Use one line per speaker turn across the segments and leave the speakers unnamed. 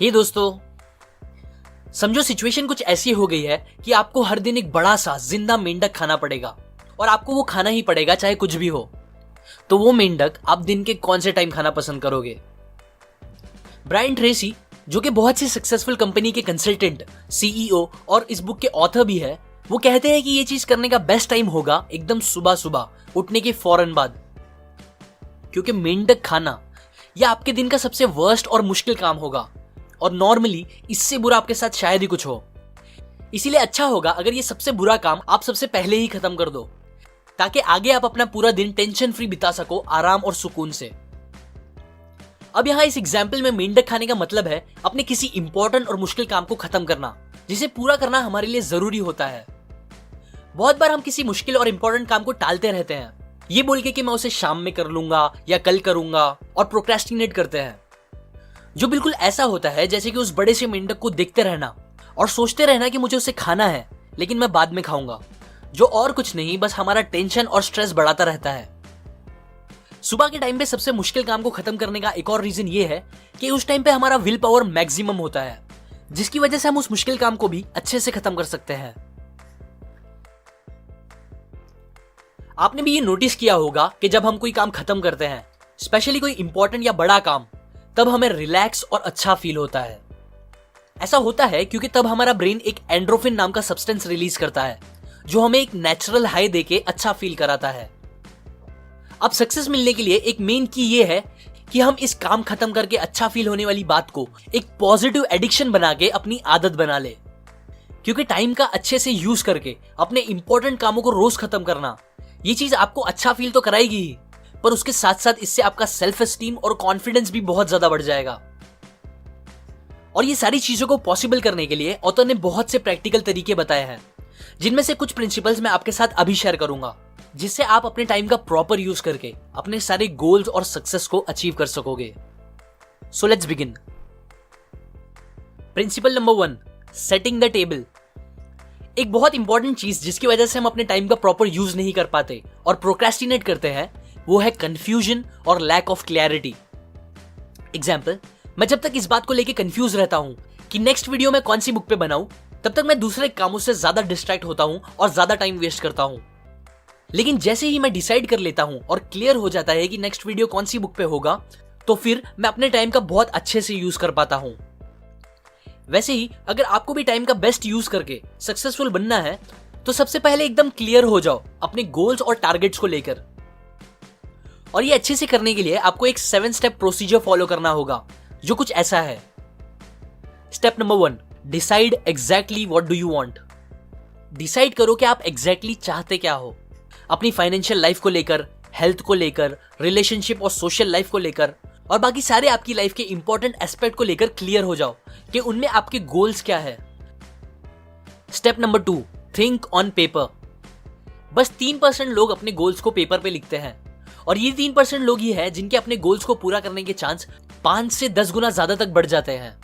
हे दोस्तों, समझो सिचुएशन कुछ ऐसी हो गई है कि आपको हर दिन एक बड़ा सा जिंदा मेंढक खाना पड़ेगा और आपको वो खाना ही पड़ेगा चाहे कुछ भी हो। तो वो मेंढक आप दिन के कौन से टाइम खाना पसंद करोगे? ब्रायन ट्रेसी, जो कि बहुत सी सक्सेसफुल कंपनी के कंसल्टेंट, सीईओ और इस बुक के ऑथर भी है, वो कहते हैं कि ये चीज करने का बेस्ट टाइम होगा एकदम सुबह सुबह उठने के फौरन बाद, क्योंकि मेंढक खाना यह आपके दिन का सबसे वर्स्ट और मुश्किल काम होगा और नॉर्मली इससे बुरा आपके साथ शायद ही कुछ हो। इसीलिए अच्छा होगा अगर ये सबसे बुरा काम आप सबसे पहले ही खत्म कर दो, ताकि आगे आप अपना पूरा दिन टेंशन फ्री बिता सको, आराम और सुकून से। अब यहाँ इस एग्जाम्पल में मेंढक खाने का मतलब है अपने किसी इंपॉर्टेंट और मुश्किल काम को खत्म करना, जिसे पूरा करना हमारे लिए जरूरी होता है। बहुत बार हम किसी मुश्किल और इंपॉर्टेंट काम को टालते रहते हैं, ये बोल के कि मैं उसे शाम में कर लूंगा या कल करूंगा, और प्रोक्रेस्टिनेट करते हैं, जो बिल्कुल ऐसा होता है जैसे कि उस बड़े से मेंढक को देखते रहना और सोचते रहना कि मुझे उसे खाना है लेकिन मैं बाद में खाऊंगा, जो और कुछ नहीं बस हमारा टेंशन और स्ट्रेस बढ़ाता रहता है। सुबह के टाइम पे सबसे मुश्किल काम को खत्म करने का एक और रीजन ये है कि उस टाइम पे हमारा विल पावर मैक्सिमम होता है, जिसकी वजह से हम उस मुश्किल काम को भी अच्छे से खत्म कर सकते हैं। आपने भी ये नोटिस किया होगा कि जब हम कोई काम खत्म करते हैं, स्पेशली कोई इंपॉर्टेंट या बड़ा काम, तब हमें रिलैक्स और अच्छा फील होता है। ऐसा होता है क्योंकि तब हमारा ब्रेन एक एंड्रोफिन नाम का सब्सटेंस रिलीज करता है, जो हमें एक नेचुरल हाई देके अच्छा फील कराता है। अब सक्सेस मिलने के लिए एक मेन की ये है कि हम इस काम खत्म करके अच्छा फील होने वाली बात को एक पॉजिटिव एडिक्शन बना के अपनी आदत बना ले, क्योंकि टाइम का अच्छे से यूज करके अपने इंपॉर्टेंट कामों को रोज खत्म करना, ये चीज आपको अच्छा फील तो कराएगी ही, पर उसके साथ साथ इससे आपका सेल्फ एस्टीम और कॉन्फिडेंस भी बहुत ज्यादा बढ़ जाएगा। और ये सारी चीजों को पॉसिबल करने के लिए ऑथर ने बहुत से प्रैक्टिकल तरीके बताए हैं, जिनमें से कुछ प्रिंसिपल्स मैं आपके साथ अभी शेयर करूंगा, जिससे आप अपने टाइम का प्रॉपर यूज करके अपने सारे गोल्स और सक्सेस को अचीव कर सकोगे। So let's begin. Principle number 1, setting the table. एक बहुत इंपॉर्टेंट चीज जिसकी वजह से हम अपने टाइम का प्रॉपर यूज नहीं कर पाते और प्रोक्रेस्टिनेट करते हैं, वो है कंफ्यूजन और लैक ऑफ क्लैरिटी। एग्जाम्पल, मैं जब तक इस बात को लेके कंफ्यूज रहता हूं कि नेक्स्ट वीडियो मैं कौन सी बुक पे बनाऊं, तब तक मैं दूसरे कामों से ज्यादा डिस्ट्रैक्ट होता हूं और ज्यादा टाइम वेस्ट करता हूं। लेकिन जैसे ही मैं डिसाइड कर लेता हूं और क्लियर हो जाता है कि नेक्स्ट वीडियो कौन सी बुक पे होगा, तो फिर मैं अपने टाइम का बहुत अच्छे से यूज कर पाता हूं। वैसे ही अगर आपको भी टाइम का बेस्ट यूज करके सक्सेसफुल बनना है, तो सबसे पहले एकदम क्लियर हो जाओ अपने गोल्स और टारगेट्स को लेकर। और ये अच्छे से करने के लिए आपको एक 7 स्टेप प्रोसीजर फॉलो करना होगा, जो कुछ ऐसा है। Step number 1, decide exactly what do you want. Decide करो कि आप एग्जैक्टली चाहते क्या हो। अपनी फाइनेंशियल लाइफ को लेकर, हेल्थ को लेकर, रिलेशनशिप और सोशल लाइफ को लेकर, और बाकी सारे आपकी लाइफ के इंपॉर्टेंट एस्पेक्ट को लेकर क्लियर हो जाओ कि उनमें आपके गोल्स क्या है। Step number 2, think on paper. बस 3% लोग अपने गोल्स को पेपर पे लिखते हैं, और ये 3% लोग ही हैं जिनके अपने गोल्स को पूरा करने के चांस 5 से 10 गुना ज्यादा तक बढ़ जाते हैं।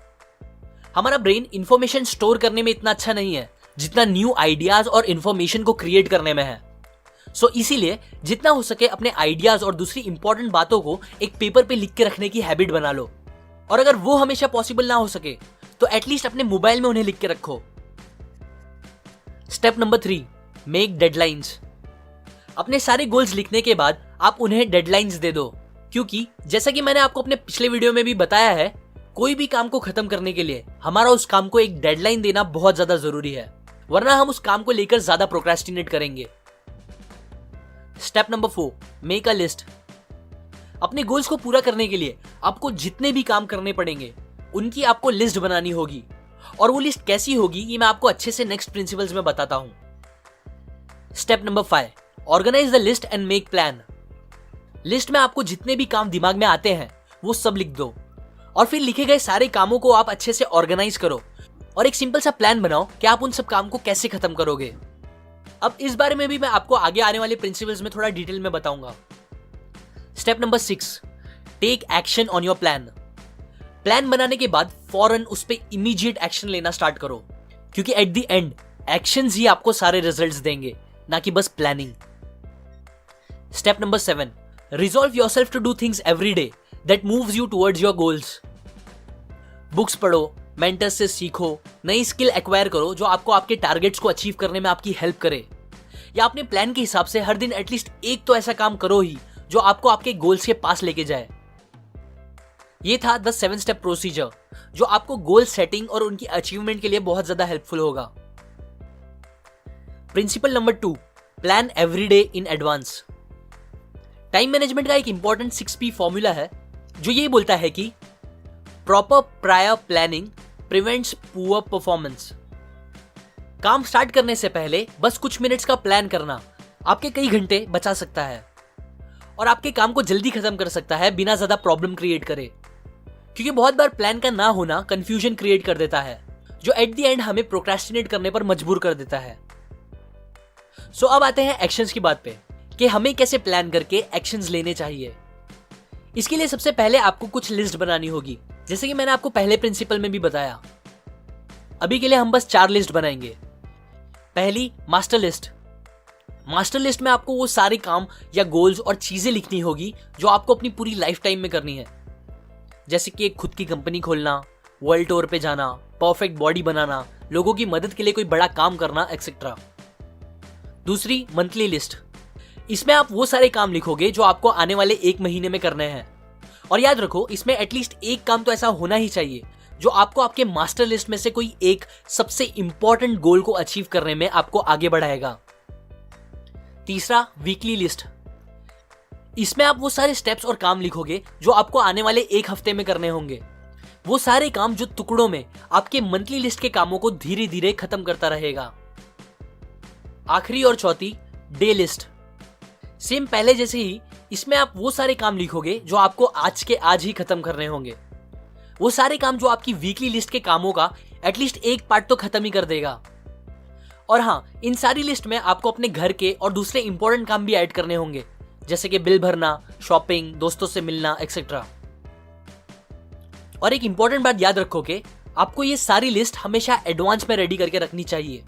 हमारा ब्रेन इंफॉर्मेशन स्टोर करने में इतना अच्छा नहीं है जितना न्यू आइडियाज और इंफॉर्मेशन को क्रिएट करने में है। सो इसीलिए जितना हो सके अपने आइडियाज और दूसरी इंपॉर्टेंट बातों को एक पेपर पे लिख के रखने की हैबिट बना लो, और अगर वो हमेशा पॉसिबल ना हो सके तो एटलीस्ट अपने मोबाइल में उन्हें लिख के रखो। Step number 3, make deadlines. अपने सारे गोल्स लिखने के बाद आप उन्हें डेडलाइंस दे दो, क्योंकि जैसा कि मैंने आपको अपने पिछले वीडियो में भी बताया है, कोई भी काम को खत्म करने के लिए हमारा उस काम को एक डेडलाइन देना बहुत ज्यादा जरूरी है, वरना हम उस काम को लेकर ज्यादा प्रोक्रेस्टिनेट करेंगे। Step number 4, make a list. अपने गोल्स को पूरा करने के लिए आपको जितने भी काम करने पड़ेंगे, उनकी आपको लिस्ट बनानी होगी, और वो लिस्ट कैसी होगी ये मैं आपको अच्छे से नेक्स्ट प्रिंसिपल्स में बताता हूं। Step number 5, organise the list and make plan. List में आपको जितने भी काम दिमाग में आते हैं वो सब लिख दो, और फिर लिखे गए सारे कामों को आप अच्छे से ऑर्गेनाइज करो और एक सिंपल सा प्लान बनाओ कि आप उन सब काम को कैसे खत्म करोगे। अब इस बारे में भी मैं आपको आगे आने वाले प्रिंसिपल्स में थोड़ा डिटेल में बताऊंगा। Step number 6, take action on your plan. Plan बनाने के बाद फौरन उस पर इमीडिएट एक्शन लेना स्टार्ट करो, क्योंकि एट द एंड एक्शंस ही आपको सारे रिजल्ट्स देंगे, ना कि बस planning. Step number 7, resolve yourself to do things every day that moves you towards your goals. Books पढ़ो, मेंटर्स से सीखो, नई स्किल एक्वायर करो जो आपको आपके टारगेट्स को अचीव करने में आपकी हेल्प करे, या अपने प्लान के हिसाब से हर दिन एटलीस्ट एक तो ऐसा काम करो ही जो आपको आपके गोल्स के पास लेके जाए। ये था द 7 स्टेप प्रोसीजर जो आपको गोल सेटिंग और उनकी अचीवमेंट के लिए बहुत ज्यादा हेल्पफुल होगा। Principle number 2, plan every day in advance. Time management का एक इंपॉर्टेंट 6P फॉर्मूला है जो ये बोलता है कि proper prior planning prevents poor performance. काम स्टार्ट करने से पहले बस कुछ मिनट्स का प्लान करना आपके कई घंटे बचा सकता है और आपके काम को जल्दी खत्म कर सकता है बिना ज्यादा प्रॉब्लम क्रिएट करे, क्योंकि बहुत बार प्लान का ना होना कंफ्यूजन क्रिएट कर देता है जो एट द एंड हमें प्रोक्रेस्टिनेट करने पर मजबूर कर देता है। सो अब आते हैं एक्शंस की बात पे कि हमें कैसे प्लान करके एक्शंस लेने चाहिए। इसके लिए सबसे पहले आपको कुछ लिस्ट बनानी होगी, जैसे कि मैंने आपको पहले प्रिंसिपल में भी बताया। अभी के लिए हम बस 4 लिस्ट बनाएंगे। पहली, मास्टर लिस्ट। मास्टर लिस्ट में आपको वो सारे काम या गोल्स और चीजें लिखनी होगी जो आपको अपनी पूरी लाइफ टाइम में करनी है, जैसे कि एक खुद की कंपनी खोलना, वर्ल्ड टूर पे जाना, परफेक्ट बॉडी बनाना, लोगों की मदद के लिए कोई बड़ा काम करना, एक्सेट्रा। दूसरी, मंथली लिस्ट। इसमें आप वो सारे काम लिखोगे जो आपको आने वाले 1 महीने में करने हैं, और याद रखो इसमें एटलीस्ट एक काम तो ऐसा होना ही चाहिए जो आपको आपके मास्टर लिस्ट में से कोई एक सबसे इंपॉर्टेंट गोल को अचीव करने में आपको आगे बढ़ाएगा। तीसरा, वीकली लिस्ट। इसमें आप वो सारे स्टेप्स और काम लिखोगे जो आपको आने वाले 1 हफ्ते में करने होंगे, वो सारे काम जो टुकड़ों में आपके मंथली लिस्ट के कामों को धीरे धीरे खत्म करता रहेगा। आखिरी और चौथी, डे लिस्ट। सेम पहले जैसे ही इसमें आप वो सारे काम लिखोगे जो आपको आज के आज ही खत्म करने होंगे, वो सारे काम जो आपकी वीकली लिस्ट के कामों का एटलीस्ट एक पार्ट तो खत्म ही कर देगा। और हाँ, इन सारी लिस्ट में आपको अपने घर के और दूसरे इंपॉर्टेंट काम भी ऐड करने होंगे, जैसे कि बिल भरना, शॉपिंग, दोस्तों से मिलना, एक्सेट्रा। और एक इंपॉर्टेंट बात याद रखो कि आपको ये सारी लिस्ट हमेशा एडवांस में रेडी करके रखनी चाहिए।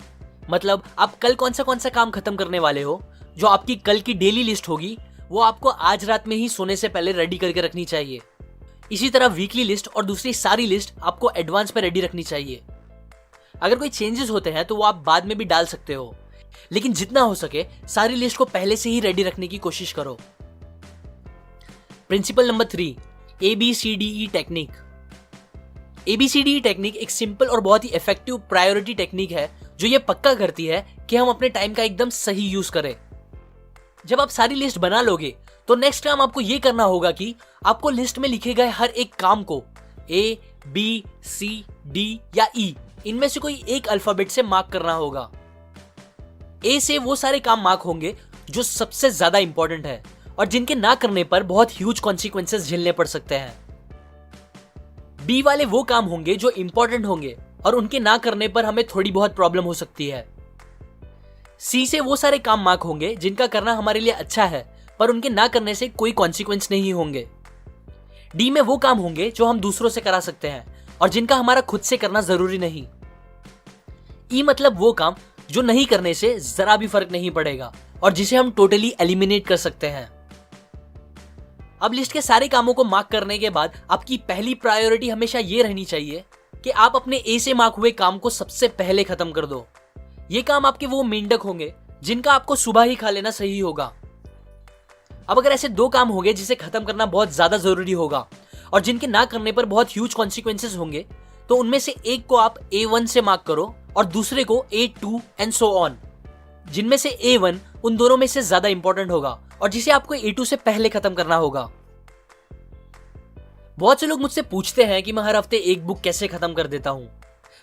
मतलब आप कल कौन सा काम खत्म करने वाले हो, जो आपकी कल की डेली लिस्ट होगी, वो आपको आज रात में ही सोने से पहले रेडी करके रखनी चाहिए। इसी तरह वीकली लिस्ट और दूसरी सारी लिस्ट आपको एडवांस में रेडी रखनी चाहिए। अगर कोई चेंजेस होते हैं तो वो आप बाद में भी डाल सकते हो, लेकिन जितना हो सके सारी लिस्ट को पहले से ही रेडी रखने की कोशिश करो। Principle number 3, ABCDE technique. ABCDE technique एक सिंपल और बहुत ही इफेक्टिव प्रायोरिटी टेक्निक है जो ये पक्का करती है कि हम अपने टाइम का एकदम सही यूज करें। जब आप सारी लिस्ट बना लोगे तो नेक्स्ट काम आपको ये करना होगा कि आपको लिस्ट में लिखे गए हर एक काम को A, B, C, D या E इनमें से कोई एक अल्फाबेट से मार्क करना होगा। A से वो सारे काम मार्क होंगे जो सबसे ज्यादा इंपॉर्टेंट है और जिनके ना करने पर बहुत ह्यूज कॉन्सिक्वेंसेस झेलने पड़ सकते हैं। B वाले वो काम होंगे जो इंपॉर्टेंट होंगे और उनके ना करने पर हमें थोड़ी बहुत प्रॉब्लम हो सकती है। C से वो सारे काम मार्क होंगे जिनका करना हमारे लिए अच्छा है पर उनके ना करने से कोई कॉन्सिक्वेंस नहीं होंगे। D में वो काम होंगे जो हम दूसरों से करा सकते हैं और जिनका हमारा खुद से करना जरूरी नहीं। E मतलब वो काम जो नहीं करने से जरा भी फर्क नहीं पड़ेगा और जिसे हम टोटली एलिमिनेट कर सकते हैं। अब लिस्ट के सारे कामों को मार्क करने के बाद आपकी पहली प्रायोरिटी हमेशा ये रहनी चाहिए कि आप अपने A से मार्क हुए काम को सबसे पहले खत्म कर दो। ये काम आपके वो मेंढक होंगे जिनका आपको सुबह ही खा लेना सही होगा। अब अगर ऐसे 2 काम होंगे जिसे खत्म करना बहुत ज्यादा जरूरी होगा और जिनके ना करने पर बहुत ह्यूज कॉन्सिक्वेंसेस होंगे, तो उनमें से एक को आप A1 से मार्क करो और दूसरे को A2 एंड सो ऑन, जिनमें से A1 उन दोनों में से ज्यादा इंपॉर्टेंट होगा और जिसे आपको A2 से पहले खत्म करना होगा। बहुत से लोग मुझसे पूछते हैं कि मैं हर हफ्ते एक बुक कैसे खत्म कर देता हूं,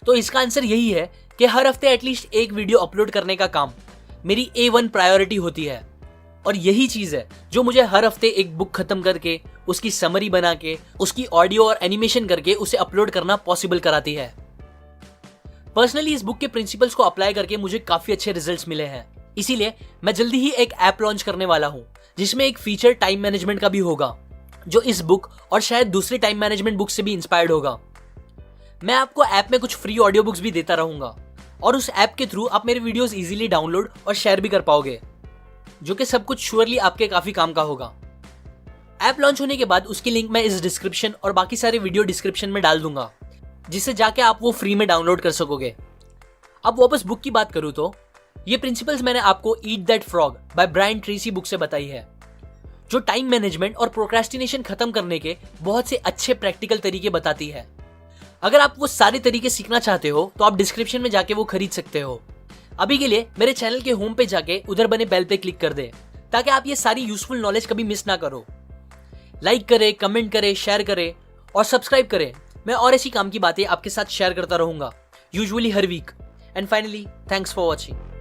तो इसका आंसर यही है कि हर हफ्ते एटलीस्ट एक वीडियो अपलोड करने का काम मेरी A1 प्रायोरिटी होती है और यही चीज है जो मुझे हर हफ्ते एक बुक खत्म करके उसकी समरी बना के उसकी ऑडियो और एनिमेशन करके उसे अपलोड करना पॉसिबल कराती है। पर्सनली इस बुक के प्रिंसिपल्स को अप्लाई करके मुझे काफी अच्छे रिजल्ट्स मिले हैं, इसीलिए मैं जल्दी ही एक ऐप लॉन्च करने वाला हूं जिसमें एक फीचर टाइम मैनेजमेंट का भी होगा जो इस बुक और शायद दूसरे टाइम मैनेजमेंट बुक से भी इंस्पायर्ड होगा। मैं आपको ऐप में कुछ फ्री ऑडियो बुक्स भी देता रहूंगा और उस ऐप के थ्रू आप मेरे वीडियोस इजीली डाउनलोड और शेयर भी कर पाओगे, जो कि सब कुछ श्योरली आपके काफी काम का होगा। ऐप लॉन्च होने के बाद उसकी लिंक मैं इस डिस्क्रिप्शन और बाकी सारे वीडियो डिस्क्रिप्शन में डाल दूंगा। जिसे जाके आप वो फ्री में डाउनलोड कर सकोगे। अब वापस बुक की बात करूं तो ये प्रिंसिपल्स मैंने आपको eat that frog by Brian Tracy book से बताई है, जो टाइम मैनेजमेंट और प्रोक्रेस्टिनेशन खत्म करने के बहुत से अच्छे प्रैक्टिकल तरीके बताती है। अगर आप वो सारे तरीके सीखना चाहते हो तो आप डिस्क्रिप्शन में जाके वो खरीद सकते हो। अभी के लिए मेरे चैनल के होम पे जाके उधर बने बेल पे क्लिक कर दे ताकि आप ये सारी यूजफुल नॉलेज कभी मिस ना करो। लाइक करें, कमेंट करें, शेयर करें और सब्सक्राइब करें। मैं और ऐसी काम की बातें आपके साथ शेयर करता रहूंगा, यूजुअली हर week. And finally, thanks for watching.